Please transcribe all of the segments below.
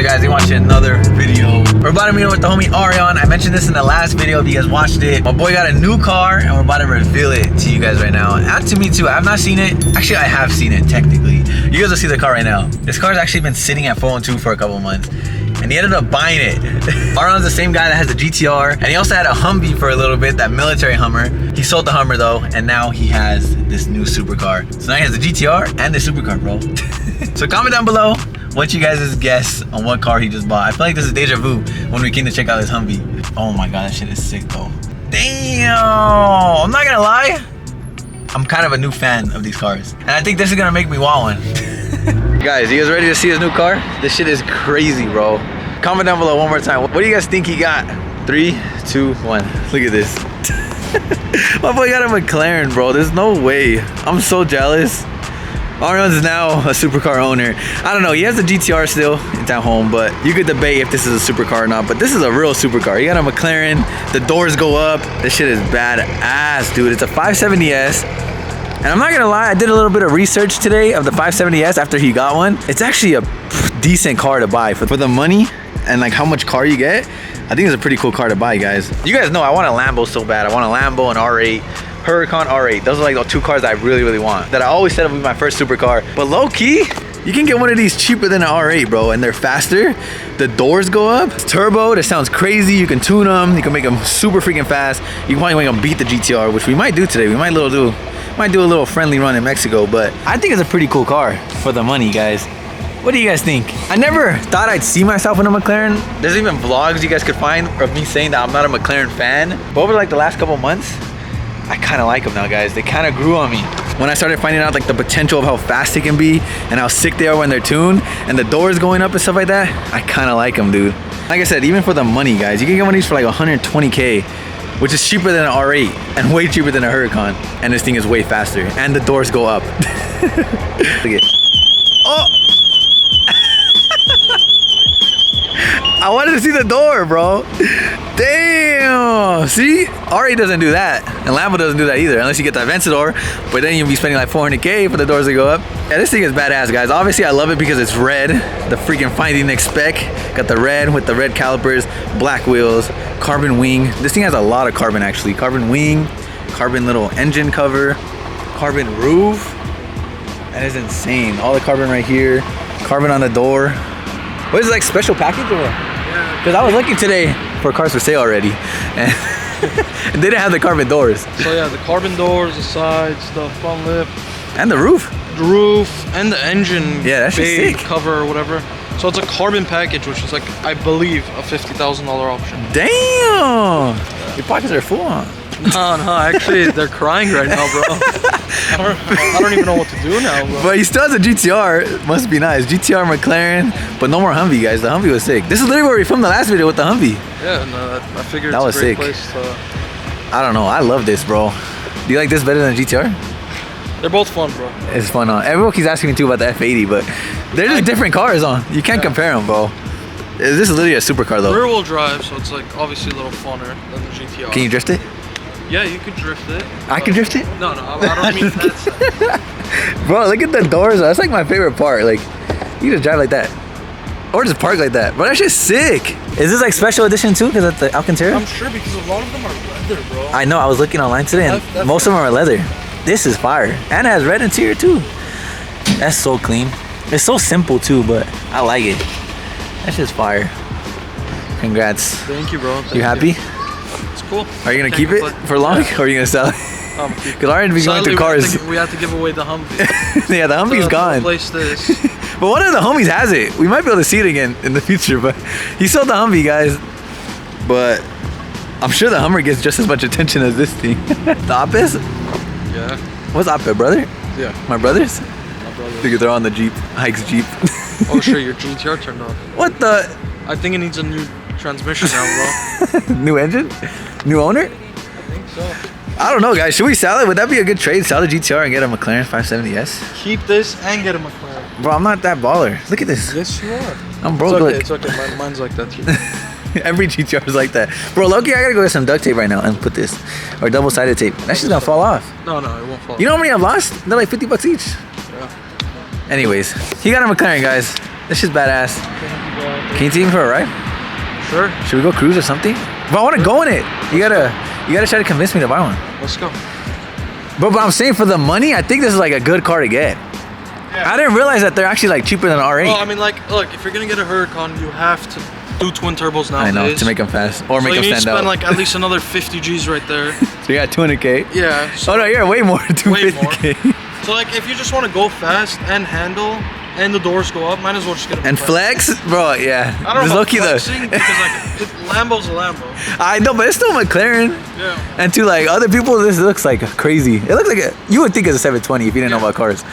up guys, you're watching another video. We're about to meet with the homie Arion. I mentioned this in the last video if you guys watched it. My boy got a new car and we're about to reveal it to you guys right now. And to me too, I have not seen it. Actually, I have seen it technically. You guys will see the car right now. This car's actually been sitting at 412 for a couple months. And he ended up buying it. Arion's the same guy that has the GTR. And he also had a Humvee for a little bit, that military Hummer. He sold the Hummer though, and now he has this new supercar. So now he has the GTR and the supercar, bro. So comment down below what you guys' guess on what car he just bought. I feel like this is deja vu when we came to check out his Humvee. Oh my god, that shit is sick though. Damn! I'm not gonna lie, I'm kind of a new fan of these cars. And I think this is gonna make me want one. Guys, you guys ready to see his new car? This shit is crazy, bro. Comment down below one more time. What do you guys think he got? 3, 2, 1. Look at this. My boy got a McLaren, bro. There's no way. I'm so jealous. Arion's now a supercar owner. I don't know, he has the GTR still, it's at home, but you could debate if this is a supercar or not, but this is a real supercar. He got a McLaren, the doors go up. This shit is badass, dude. It's a 570S. And I'm not gonna lie, I did a little bit of research today of the 570S after he got one. It's actually a decent car to buy for the money and like how much car you get. I think it's a pretty cool car to buy, guys. You guys know I want a Lambo so bad. I want a Lambo, an R8, Huracan R8. Those are like the two cars that I really, really want. That I always said would be my first supercar. But low key, you can get one of these cheaper than an R8, bro. And they're faster. The doors go up. It's turbo. That sounds crazy. You can tune them. You can make them super freaking fast. You can probably make them beat the GTR, which we might do today. We might do a little friendly run in Mexico. But I think it's a pretty cool car for the money, guys. What do you guys think? I never thought I'd see myself in a McLaren. There's even vlogs you guys could find of me saying that I'm not a McLaren fan. But over like the last couple months, I kind of like them now, guys. They kind of grew on me. When I started finding out like the potential of how fast they can be and how sick they are when they're tuned and the doors going up and stuff like that, I kind of like them, dude. Like I said, even for the money, guys, you can get one of these for like 120K, which is cheaper than an R8 and way cheaper than a Huracan. And this thing is way faster and the doors go up. Look at it. Oh! I wanted to see the door, bro. Damn. See? R8 doesn't do that. And Lambo doesn't do that either, unless you get the Aventador. But then you'll be spending like 400K for the doors to go up. Yeah, this thing is badass, guys. Obviously, I love it because it's red. The freaking FindingNick spec. Got the red with the red calipers, black wheels, carbon wing. This thing has a lot of carbon, actually. Carbon wing, carbon little engine cover, carbon roof. That is insane. All the carbon right here. Carbon on the door. What is it, like special package or what? Yeah. Because I was looking today for cars for sale already, and they didn't have the carbon doors. So yeah, the carbon doors, the sides, the front lip, and the roof. The roof and the engine. Yeah, that's sick. Cover or whatever. So it's a carbon package, which is like, I believe, a $50,000 option. Damn! Your pockets are full, huh? No, actually, they're crying right now, bro. I don't even know what to do now, bro. But he still has a GTR. It must be nice. GTR, McLaren, but no more Humvee, guys. The Humvee was sick. This is literally where we filmed the last video with the Humvee. Yeah, no, I figured that it's was a great sick. place to... I don't know. I love this, bro. Do you like this better than the GTR? They're both fun, bro. It's fun, huh? Everyone keeps asking me too about the F80, but they're just different cars, huh? You can't compare them, bro. This is literally a supercar, though. Rear-wheel drive, so it's like obviously a little funner than the GTR. Can you drift it? Yeah, you could drift it. I can drift it? No, I don't mean that sense. Bro, look at the doors. That's like my favorite part. Like, you just drive like that. Or just park like that. But that shit's sick. Is this like special edition too? Because of the Alcantara? I'm sure, because a lot of them are leather, bro. I know. I was looking online today and most of them are leather. This is fire. And it has red interior too. That's so clean. It's so simple too, but I like it. That's just fire. Congrats. Thank you, bro. You happy? It's cool. Are you gonna keep it for long, or are you gonna sell it? Because I already been going through cars. We have to give away the Humvee. Yeah, the Humvee's gone. Replace this. But one of the homies has it. We might be able to see it again in the future. But he sold the Humvee, guys. But I'm sure the Hummer gets just as much attention as this thing. The Opus? Yeah. What's Opus, brother? Yeah. My brothers? My brothers. Look at they're on the Jeep, Hike's Jeep. Oh, sure, your GTR turned off. What the? I think it needs a new transmission now, bro. New engine? New owner? I think so. I don't know, guys. Should we sell it? Would that be a good trade? Sell the GTR and get a McLaren 570S? Keep this and get a McLaren. Bro, I'm not that baller. Look at this. Yes, you are. I'm broke. It's okay. Mine's like that too. Every GTR is like that. Bro, Loki, I gotta go get some duct tape right now and put this. Or double-sided tape. That shit's gonna fall off. No, it won't fall off. You know how many I've lost? They're like $50 each. Yeah. Anyways, he got a McLaren, guys. This is badass. Can you take me for a ride? Sure. Should we go cruise or something? But I want to go in it. You gotta try to convince me to buy one. Let's go. But I'm saying for the money, I think this is like a good car to get. Yeah. I didn't realize that they're actually like cheaper than an R8. Well, I mean, like, look, if you're gonna get a Huracan, you have to do twin turbos nowadays. I know, to make them fast or make them stand out. So you need to spend like at least another 50 G's right there. So you got 200K. Yeah. So Oh no, you're way more. way 250K. more. So like, if you just want to go fast and handle, and the doors go up, might as well just get a And flex, bro. Yeah. I don't know about Low-key though. flexing because like Lambo's a Lambo. I know, but it's still McLaren. Yeah. And to like other people, this looks like crazy. It looks like you would think it's a 720 if you didn't know about cars.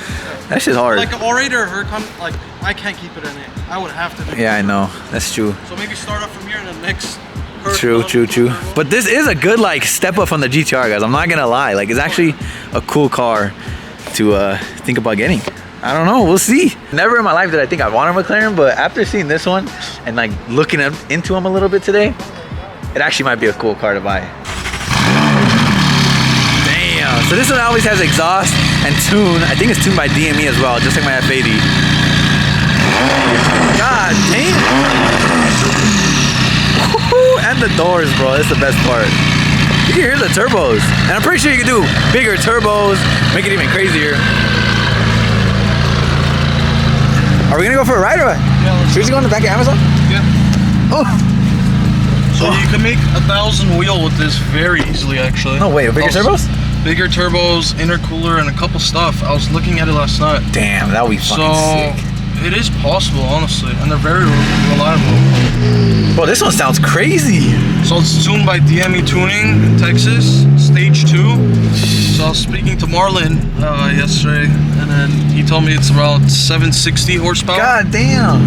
That shit's hard. Like an R8 or a Huracan, like I can't keep it in it. I would have to. Yeah, I know. That's true. So maybe start off from here and then next. True. But this is a good like step up from the GTR, guys. I'm not gonna lie. Like it's actually a cool car to think about getting. I don't know. We'll see. Never in my life did I think I want a McLaren, but after seeing this one and like looking into them a little bit today, it actually might be a cool car to buy. Damn. So this one always has exhaust and tune. I think it's tuned by DME as well, just like my F80. God damn. And the doors, bro. That's the best part. You can hear the turbos. And I'm pretty sure you can do bigger turbos, make it even crazier. Are we gonna go for a ride or what? Yeah, Should we just go in the back of Amazon? Yeah. Oh. So you can make 1,000 wheel with this very easily, actually. No way, bigger turbos? Bigger turbos, intercooler, and a couple stuff. I was looking at it last night. Damn, that would be fucking sick. It is possible, honestly, and they're very reliable. Bro, this one sounds crazy. So it's tuned by DME Tuning in Texas, stage 2. So I was speaking to Marlon yesterday, and then he told me it's around 760 horsepower. God damn.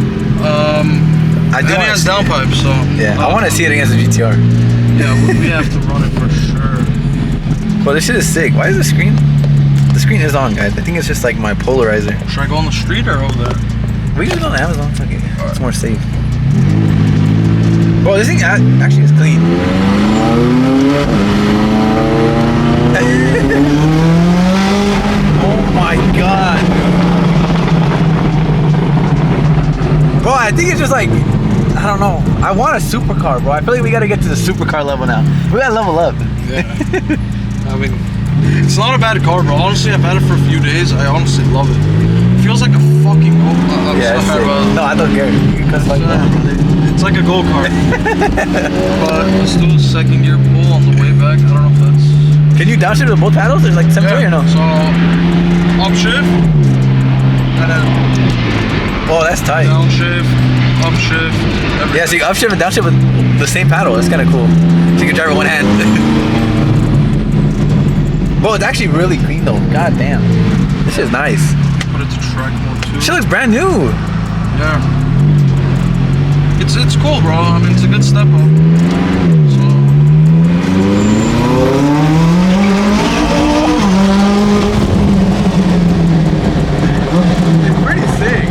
I do. And he has downpipes, so yeah, I want to see it against the GTR. Yeah, we have to run it for sure. Well, this shit is sick. Why is the screen? The screen is on, guys. I think it's just like my polarizer. Should I go on the street or over there? We can go on Amazon. Fuck it. It's more safe. Bro, this thing actually is clean. Oh my god. Bro, I think it's just like, I don't know. I want a supercar, bro. I feel like we gotta get to the supercar level now. We gotta level up. Yeah. I mean, it's not a bad car, bro. Honestly, I've had it for a few days. I honestly love it. It feels like a fucking go-kart. Yeah, no, I don't care. You can cut it like that. It's like a go-kart. But let's do a second gear pull on the way back. I don't know if that's... Can you downshift with both paddles? There's like 720 or no? So, upshift, and then... Oh, that's tight. Downshift, upshift, everything. Yeah, so you can upshift and downshift with the same paddle. That's kind of cool. So you can drive with one hand. Bro, it's actually really clean though. God damn. This shit's nice. Put it to track mode too. This shit looks brand new. Yeah. It's cool, bro. I mean, it's a good step up. So. It's pretty sick.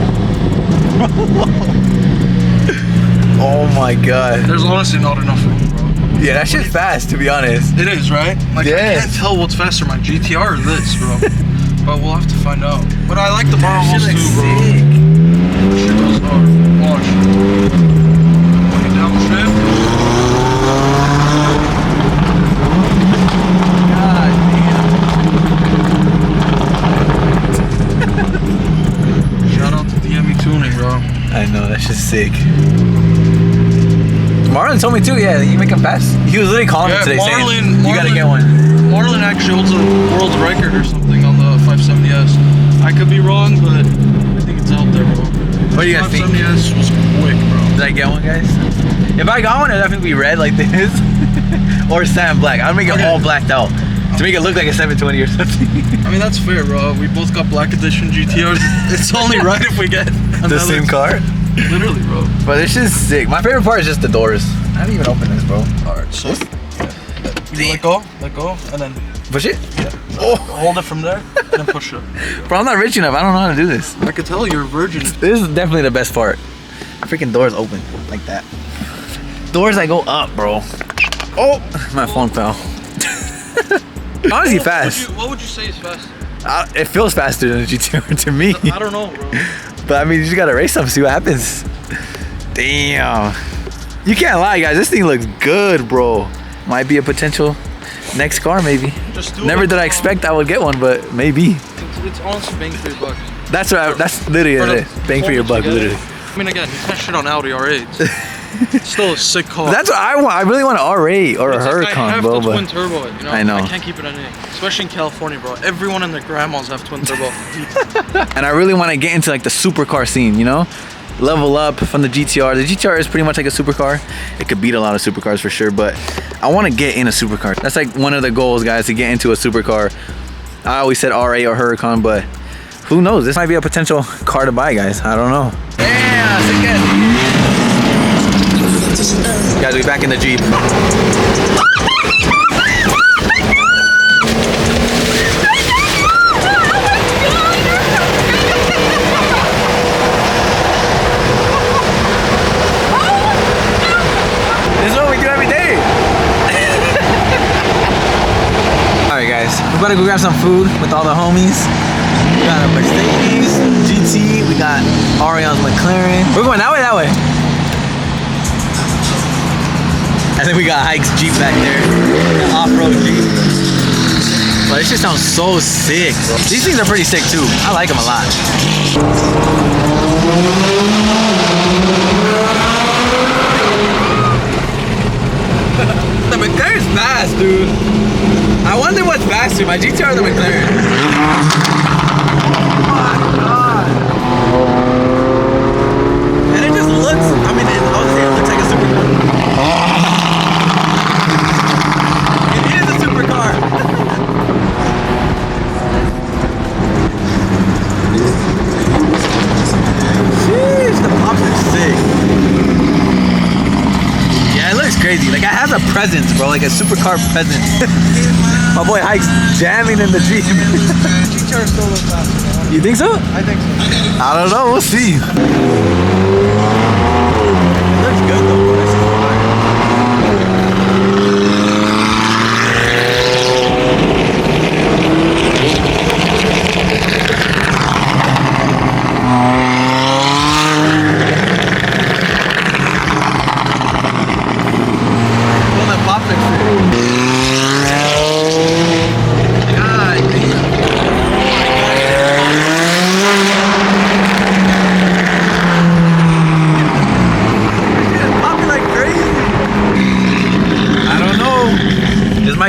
Oh my god. There's honestly not enough room, bro. Yeah, that shit's fast, to be honest. It is, right? Like, yes. I can't tell what's faster, my GTR or this, bro. But we'll have to find out. But I like the Brahmas too, bro. Sick. Shit goes hard. Watch. When you downshift. God damn. Shout out to DME Tuning, bro. I know, that's just sick. Marlon told me too, yeah, you make them fast. He was literally calling me today saying, you gotta get one. Marlon actually holds a world record or something on the 570S. I could be wrong, but I think it's out there, bro. What do you guys think? 570S was quick, bro. Did I get one, guys? If I got one, it'd definitely be red like this. Or satin black. I'd make it all blacked out. To make it look like a 720 or something. I mean, that's fair, bro. We both got black edition GTRs. It's only right if we get the same car? Literally, bro. But this shit's sick. My favorite part is just the doors. I haven't even opened this, bro. Alright, so you let go, and then push it? Yeah. Oh, hold it from there, and then push it. Bro, I'm not rich enough. I don't know how to do this. I could tell you're a virgin. This is definitely the best part. Freaking doors open like that. Doors that go up, bro. Oh, my phone fell. Honestly, fast. What would you say is faster? It feels faster than a GTR to me. I don't know, bro. But I mean, you just gotta race them, see what happens. Damn. You can't lie, guys. This thing looks good, bro. Might be a potential next car, maybe. Never did I expect I would get one, but maybe. It's honestly bang for your buck. That's right. That's literally it. Bang for your buck, literally. I mean, again, you can't shit on Audi R8. It's still a sick car. That's what I want. I really want an R8 or a Huracan, bro. I have the twin turbo, you know? I know. I can't keep it on anything. Especially in California, bro. Everyone and their grandmas have twin turbo. And I really want to get into like the supercar scene, you know? Level up from the GTR. The GTR is pretty much like a supercar. It could beat a lot of supercars for sure, but I want to get in a supercar. That's like one of the goals, guys, to get into a supercar. I always said R8 or Huracan, but who knows? This might be a potential car to buy, guys. I don't know. Yeah, sick it. Guys, we're back in the Jeep. We're about to go grab some food with all the homies. We got a Mercedes GT. We got Arion's McLaren. We're going that way. And then we got Hike's Jeep back there. The off-road Jeep. But this just sounds so sick, bro. These things are pretty sick too. I like them a lot. The McLaren's fast, dude. I wonder what's faster, my GTR or the McLaren? Oh my god. And it just looks, I mean, obviously it looks like a supercar. It is a supercar. Sheesh, the pops are sick. Yeah, it looks crazy. Like, it has a presence, bro. Like a supercar presence. My boy Hike's jamming in the Jeep. GTR still looks faster. You think so? I think so. I don't know. We'll see. It looks good, though, bro. This is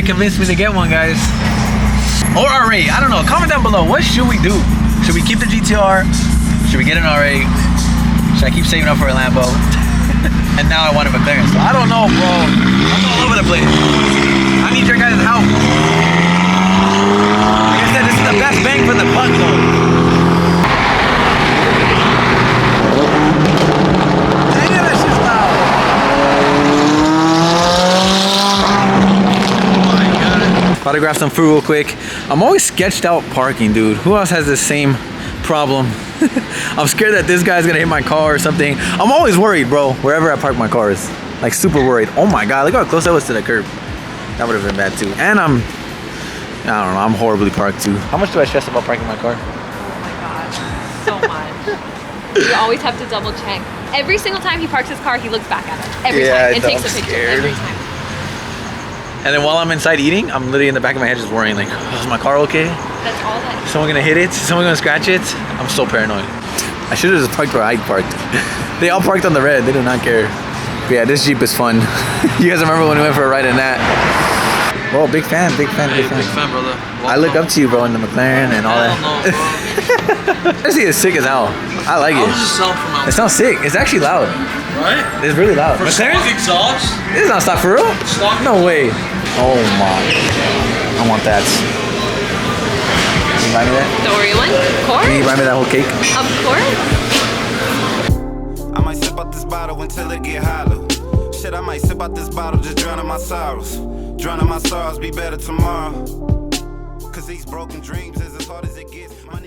convinced me to get one, guys. Or R8, I don't know. Comment down below. What should we do? Should we keep the GTR? Should we get an R8? Should I keep saving up for a Lambo? And now I want a McLaren. So I don't know, bro. I'm all over the place. I need your guys' help. Like I said, this is the best bang for the buck, though. About to grab some food real quick. I'm always sketched out parking, dude. Who else has the same problem? I'm scared that this guy's gonna hit my car or something. I'm always worried, bro, wherever I park my cars. Like, super worried. Oh my God, look how close I was to the curb. That would have been bad too. And I don't know, I'm horribly parked too. How much do I stress about parking my car? Oh my God, so much. You always have to double check. Every single time he parks his car, he looks back at it. Every time, and takes a picture every time. And then while I'm inside eating, I'm literally in the back of my head just worrying, like, oh, is my car okay? That's all that. Is someone gonna hit it? Is someone gonna scratch it? I'm so paranoid. I should have just parked where I parked. They all parked on the red. They do not care. But yeah, this Jeep is fun. You guys remember when we went for a ride in that? Whoa, big fan, big fan, big fan. Big fan, brother. I look up to you, bro, in the McLaren and all that. Honestly, it's sick as hell. I like it. It sounds sick. It's actually loud. Right? It's really loud. For stock exhaust? This is not stock for real? Stock. No way. Oh my. I want that. Can you buy me that? The Oreo one? Of course. Can you buy me that whole cake? Of course. I might sip out this bottle until it get hollow. Shit, I might sip out this bottle, just drowning my sorrows. Drowning my sorrows, be better tomorrow. Cause these broken dreams is as hard as it gets. My